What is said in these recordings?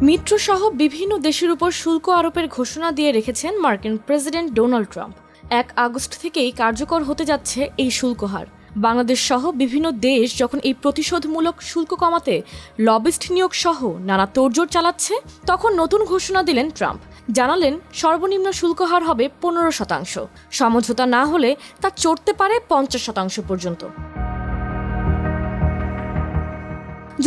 মিত্রসহ বিভিন্ন দেশের উপর শুল্ক আরোপের ঘোষণা দিয়ে রেখেছেন মার্কিন প্রেসিডেন্ট ডোনাল্ড ট্রাম্প। 1 আগস্ট থেকেই কার্যকর হতে যাচ্ছে এই শুল্ক হার। বাংলাদেশ সহ বিভিন্ন দেশ যখন এই প্রতিশোধমূলক শুল্ক কমাতে লবিস্ট নিয়োগ সহ নানা তোড়জোড় চালাচ্ছে, তখন নতুন ঘোষণা দিলেন ট্রাম্প। জানালেন সর্বনিম্ন শুল্ক হার হবে 15%। সমঝোতা না হলে তা চড়তে পারে 50% পর্যন্ত।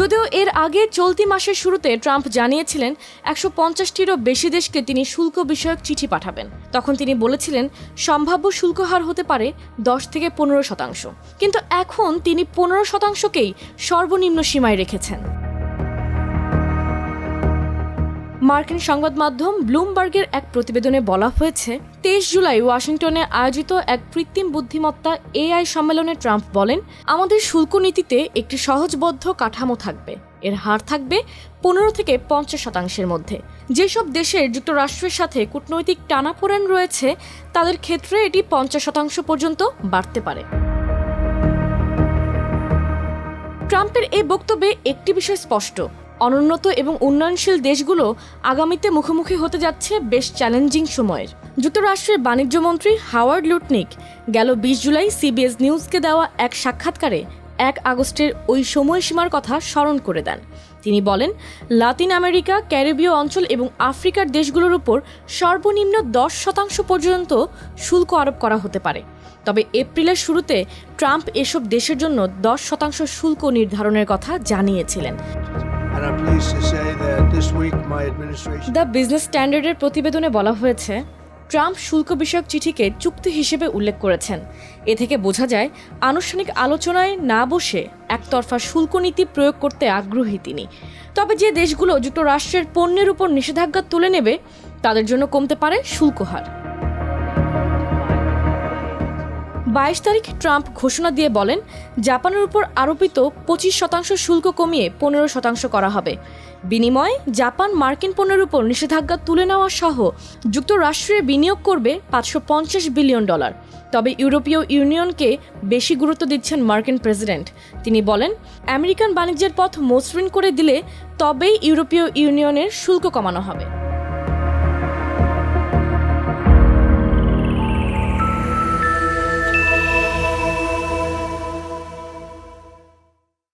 যদিও এর আগে চলতি মাসের শুরুতে ট্রাম্প জানিয়েছিলেন 150টিরও বেশি দেশকে তিনি শুল্ক বিষয়ক চিঠি পাঠাবেন। তখন তিনি বলেছিলেন সম্ভাব্য শুল্ক হার হতে পারে 10 থেকে 15%। কিন্তু এখন তিনি 15%কেই সর্বনিম্ন সীমায় রেখেছেন। মার্কিন সংবাদ মাধ্যম ব্লুমবার্গের এক প্রতিবেদনে বলা হয়েছে, 23 জুলাই ওয়াশিংটনে আয়োজিত এক কৃত্রিম বুদ্ধিমত্তা AI সম্মেলনে ট্রাম্প বলেন, আমাদের শুল্ক নীতিতে একটি সহজবদ্ধ কাঠামো থাকবে। এর হার থাকবে 15 থেকে 50%-এর মধ্যে। যেসব দেশের যুক্তরাষ্ট্রের সাথে কূটনৈতিক টানাপোড়েন রয়েছে তাদের ক্ষেত্রে এটি 50% পর্যন্ত বাড়তে পারে। ট্রাম্পের এই বক্তব্যে একটি বিষয় স্পষ্ট, অনুন্নত এবং উন্নয়নশীল দেশগুলো আগামীতে মুখোমুখি হতে যাচ্ছে বেশ চ্যালেঞ্জিং সময়ের। যুক্তরাষ্ট্রের বাণিজ্যমন্ত্রী হাওয়ার্ড লুটনিক গেল 20 জুলাই CBS নিউজকে দেওয়া এক সাক্ষাৎকারে 1 আগস্টের ওই সময়সীমার কথা স্মরণ করে দেন। তিনি বলেন, লাতিন আমেরিকা, ক্যারিবীয় অঞ্চল এবং আফ্রিকার দেশগুলোর উপর সর্বনিম্ন 10% পর্যন্ত শুল্ক আরোপ করা হতে পারে। তবে এপ্রিলের শুরুতে ট্রাম্প এসব দেশের জন্য 10% শুল্ক নির্ধারণের কথা জানিয়েছিলেন। দ্য বিজনেস স্ট্যান্ডার্ডের প্রতিবেদনে বলা হয়েছে, ট্রাম্প শুল্ক বিষয়ক চিঠিকে চুক্তি হিসেবে উল্লেখ করেছেন। এ থেকে বোঝা যায় আনুষ্ঠানিক আলোচনায় না বসে একতরফা শুল্ক নীতি প্রয়োগ করতে আগ্রহী তিনি। তবে যে দেশগুলো যুক্তরাষ্ট্রের পণ্যের উপর নিষেধাজ্ঞা তুলে নেবে তাদের জন্য কমতে পারে শুল্ক হার। 22 তারিখ ট্রাম্প ঘোষণা দিয়ে বলেন, জাপানের উপর আরোপিত 25% শুল্ক কমিয়ে 15% করা হবে। বিনিময়ে জাপান মার্কিন পণ্যের উপর নিষেধাজ্ঞা তুলে নেওয়া সহ যুক্তরাষ্ট্রে বিনিয়োগ করবে $550 বিলিয়ন। তবে ইউরোপীয় ইউনিয়নকে বেশি গুরুত্ব দিচ্ছেন মার্কিন প্রেসিডেন্ট। তিনি বলেন, আমেরিকান বাণিজ্যের পথ মসৃণ করে দিলে তবেই ইউরোপীয় ইউনিয়নের শুল্ক কমানো হবে।